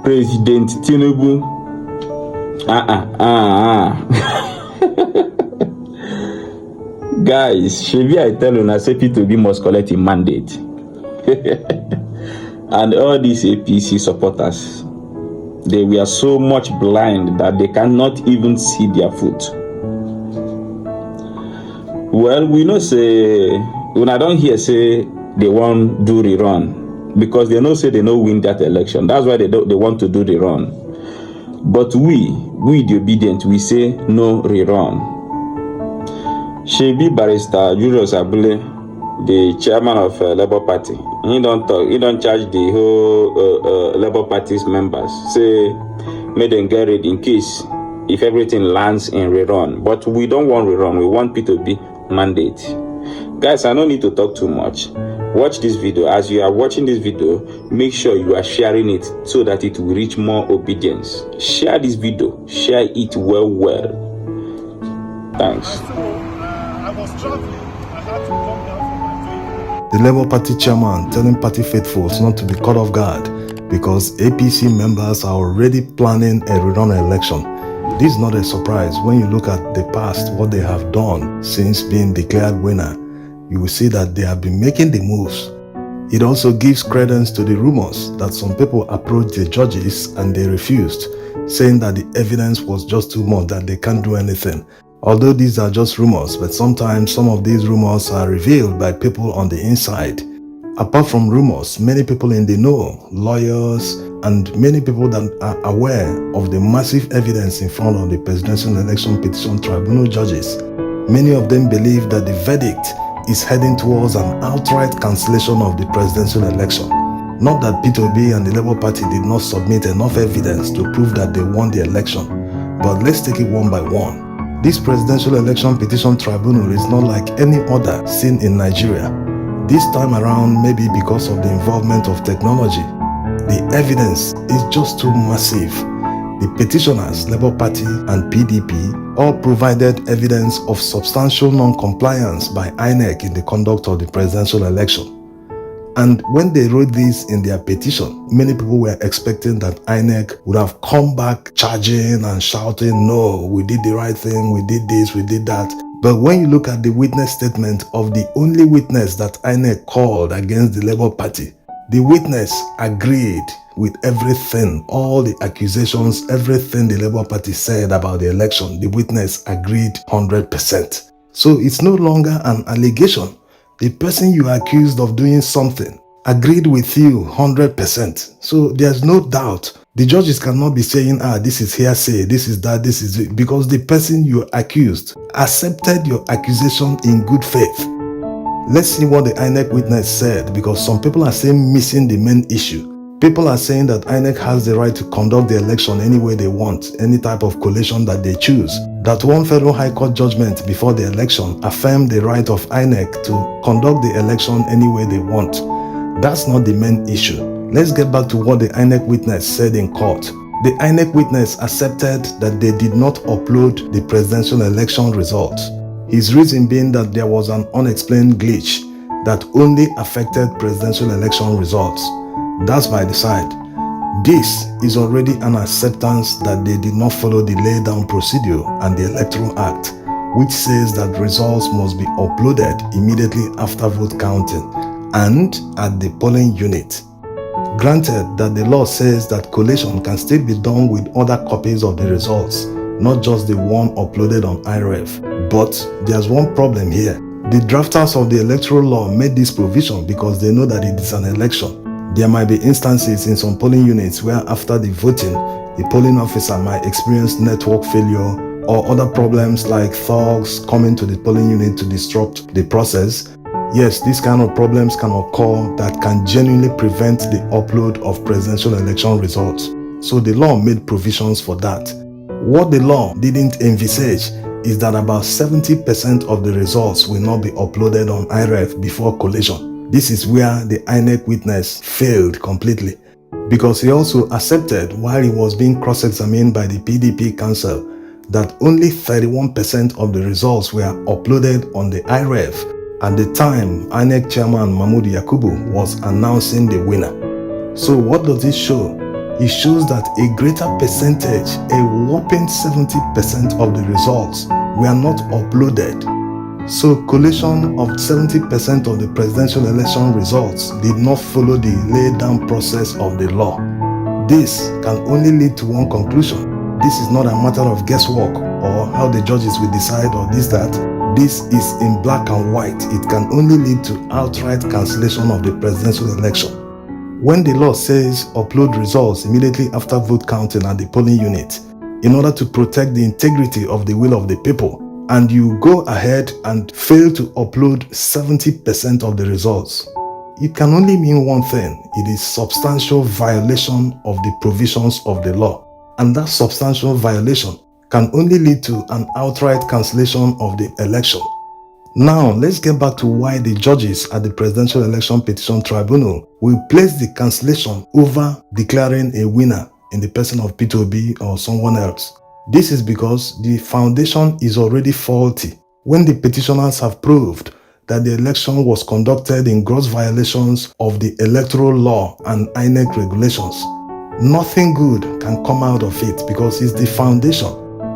President Tinubu. Guys, shebi I tell una say Peter Obi must collect a mandate. And all these APC supporters, they were so much blind that they cannot even see their foot. Well, we know say, when I don't hear say they want do rerun, because they know say they no win that election. That's why they want to do rerun. But we the obedient, we say no rerun. Shebi Barrister Julius Abule, the chairman of Labour Party, he don't charge the whole Labour Party's members. Say, make them get ready in case if everything lands in rerun. But we don't want rerun. We want Peter Obi mandate. Guys, I don't need to talk too much. Watch this video. As you are watching this video, make sure you are sharing it so that it will reach more obedience. Share this video. Share it well. Thanks. I was traveling. I had to come down from my vehicle. The Labour Party chairman telling party faithfuls not to be caught off guard because APC members are already planning a rerun election. This is not a surprise when you look at the past, what they have done since being declared winner. You will see that they have been making the moves. It also gives credence to the rumors that some people approached the judges and they refused, saying that the evidence was just too much, that they can't do anything. Although these are just rumors, but sometimes some of these rumors are revealed by people on the inside. Apart from rumors, many people in the know, lawyers, and many people that are aware of the massive evidence in front of the Presidential Election Petition Tribunal judges, many of them believe that the verdict is heading towards an outright cancellation of the presidential election. Not that Peter Obi and the Labour Party did not submit enough evidence to prove that they won the election, but let's take it one by one. This Presidential Election Petition Tribunal is not like any other seen in Nigeria. This time around, maybe because of the involvement of technology, the evidence is just too massive. The petitioners, Labour Party and PDP, all provided evidence of substantial non-compliance by INEC in the conduct of the presidential election. And when they wrote this in their petition, many people were expecting that INEC would have come back charging and shouting, no, we did the right thing, we did this, we did that. But when you look at the witness statement of the only witness that INEC called against the Labour Party, the witness agreed with everything, all the accusations, everything the Labour Party said about the election. The witness agreed 100%. So it's no longer an allegation. The person you are accused of doing something agreed with you 100%. So there's no doubt. The judges cannot be saying, this is hearsay, this is that, this is it, because the person you accused accepted your accusation in good faith. Let's see what the INEC witness said, because some people are saying missing the main issue. People are saying that INEC has the right to conduct the election any way they want, any type of collation that they choose. That one federal high court judgment before the election affirmed the right of INEC to conduct the election any way they want. That's not the main issue. Let's get back to what the INEC witness said in court. The INEC witness accepted that they did not upload the presidential election results. His reason being that there was an unexplained glitch that only affected presidential election results. That's by the side. This is already an acceptance that they did not follow the lay-down procedure and the Electoral Act, which says that results must be uploaded immediately after vote counting and at the polling unit. Granted that the law says that collation can still be done with other copies of the results, not just the one uploaded on IREF. But there's one problem here. The drafters of the electoral law made this provision because they know that it is an election. There might be instances in some polling units where after the voting, the polling officer might experience network failure or other problems like thugs coming to the polling unit to disrupt the process. Yes, these kind of problems can occur that can genuinely prevent the upload of presidential election results. So the law made provisions for that. What the law didn't envisage is that about 70% of the results will not be uploaded on IREF before collation. This is where the INEC witness failed completely, because he also accepted while he was being cross-examined by the PDP counsel that only 31% of the results were uploaded on the IREF at the time INEC chairman Mahmood Yakubu was announcing the winner. So what does this show? it shows that a greater percentage, a whopping 70% of the results were not uploaded. So collation of 70% of the presidential election results did not follow the laid down process of the law. This can only lead to one conclusion. This is not a matter of guesswork or how the judges will decide or this, that. This is in black and white. It can only lead to outright cancellation of the presidential election. When the law says upload results immediately after vote counting at the polling unit in order to protect the integrity of the will of the people, and you go ahead and fail to upload 70% of the results, it can only mean one thing. It is substantial violation of the provisions of the law. And that substantial violation can only lead to an outright cancellation of the election. Now, let's get back to why the judges at the Presidential Election Petition Tribunal will place the cancellation over declaring a winner in the person of Peter Obi or someone else. This is because the foundation is already faulty. When the petitioners have proved that the election was conducted in gross violations of the electoral law and INEC regulations, nothing good can come out of it because it's the foundation.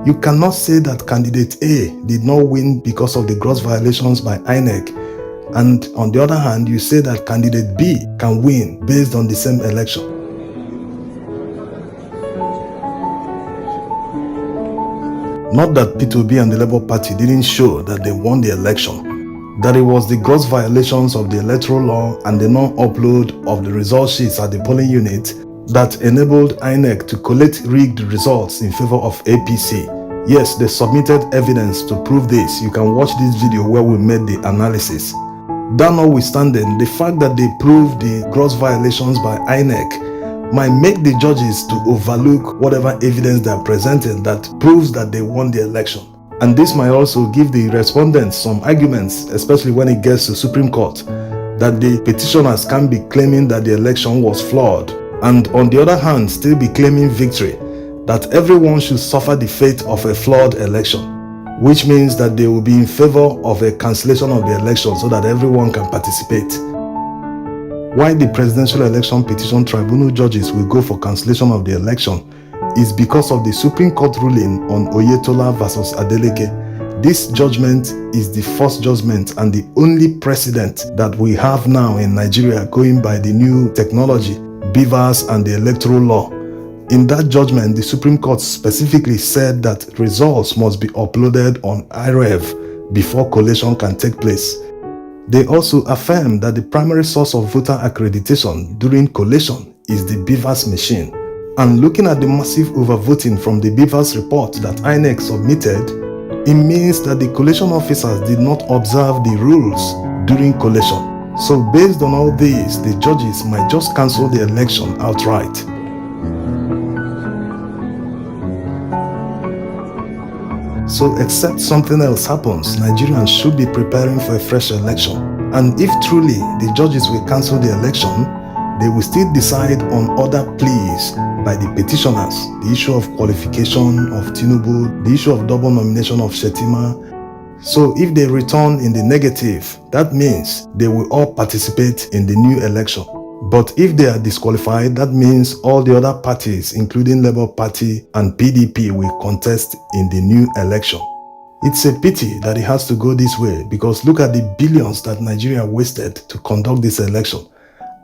You cannot say that candidate A did not win because of the gross violations by INEC, and on the other hand, you say that candidate B can win based on the same election. Not that Peter Obi and the Labour Party didn't show that they won the election, that it was the gross violations of the electoral law and the non-upload of the result sheets at the polling unit that enabled INEC to collect rigged results in favor of APC. Yes, they submitted evidence to prove this. You can watch this video where we made the analysis. That notwithstanding, the fact that they proved the gross violations by INEC might make the judges to overlook whatever evidence they are presenting that proves that they won the election. And this might also give the respondents some arguments, especially when it gets to Supreme Court, that the petitioners can be claiming that the election was flawed, and on the other hand still be claiming victory, that everyone should suffer the fate of a flawed election, which means that they will be in favor of a cancellation of the election so that everyone can participate. Why the Presidential Election Petition Tribunal judges will go for cancellation of the election is because of the Supreme Court ruling on Oyetola versus Adeleke. This judgment is the first judgment and the only precedent that we have now in Nigeria going by the new technology, beavers and the electoral law. In that judgment, the Supreme Court specifically said that results must be uploaded on IREV before collation can take place. They also affirmed that the primary source of voter accreditation during collation is the beavers machine. And looking at the massive overvoting from the beavers report that INEC submitted, it means that the collation officers did not observe the rules during collation. So based on all this, the judges might just cancel the election outright. So except something else happens, Nigerians should be preparing for a fresh election. And if truly the judges will cancel the election, they will still decide on other pleas by the petitioners, the issue of qualification of Tinubu, the issue of double nomination of Shetima. So if they return in the negative, that means they will all participate in the new election. But if they are disqualified, that means all the other parties, including Labour Party and PDP, will contest in the new election. It's a pity that it has to go this way, because look at the billions that Nigeria wasted to conduct this election.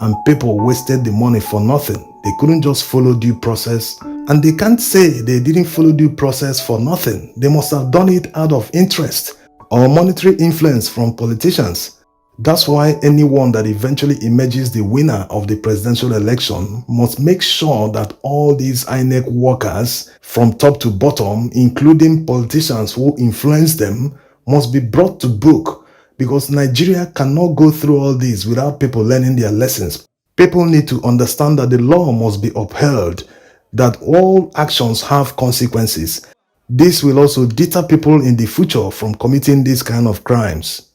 And people wasted the money for nothing. They couldn't just follow due process. And they can't say they didn't follow due process for nothing. They must have done it out of interest or monetary influence from politicians. That's why anyone that eventually emerges the winner of the presidential election must make sure that all these INEC workers from top to bottom, including politicians who influence them, must be brought to book, because Nigeria cannot go through all this without people learning their lessons. People need to understand that the law must be upheld, that all actions have consequences. This will also deter people in the future from committing these kind of crimes.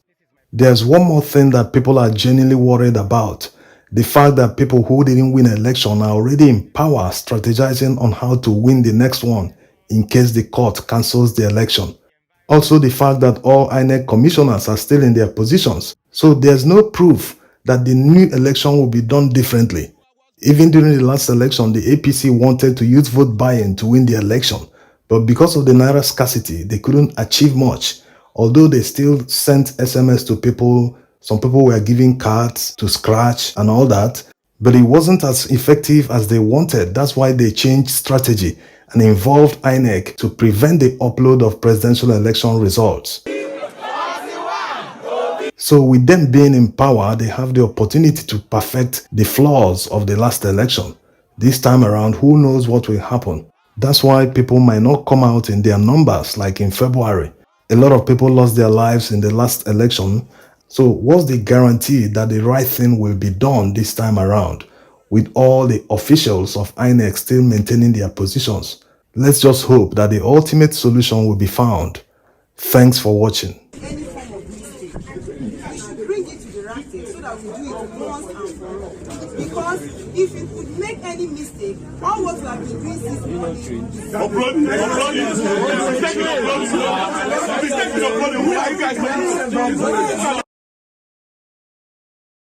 There's one more thing that people are genuinely worried about. The fact that people who didn't win an election are already in power, strategizing on how to win the next one in case the court cancels the election. Also the fact that all INEC commissioners are still in their positions. So there's no proof that the new election will be done differently. Even during the last election, the APC wanted to use vote buying to win the election. But because of the naira scarcity, they couldn't achieve much. Although they still sent SMS to people, some people were giving cards to scratch and all that, but it wasn't as effective as they wanted. That's why they changed strategy and involved INEC to prevent the upload of presidential election results. So with them being in power, they have the opportunity to perfect the flaws of the last election. This time around, who knows what will happen? That's why people might not come out in their numbers like in February. A lot of people lost their lives in the last election. So what's the guarantee that the right thing will be done this time around with all the officials of INEC still maintaining their positions? Let's just hope that the ultimate solution will be found. Thanks for watching. Any form of mistake, we should bring it to the right thing so that we do it once and for all. Because if it could make any mistake, all what we have been doing since morning. Who are you guys?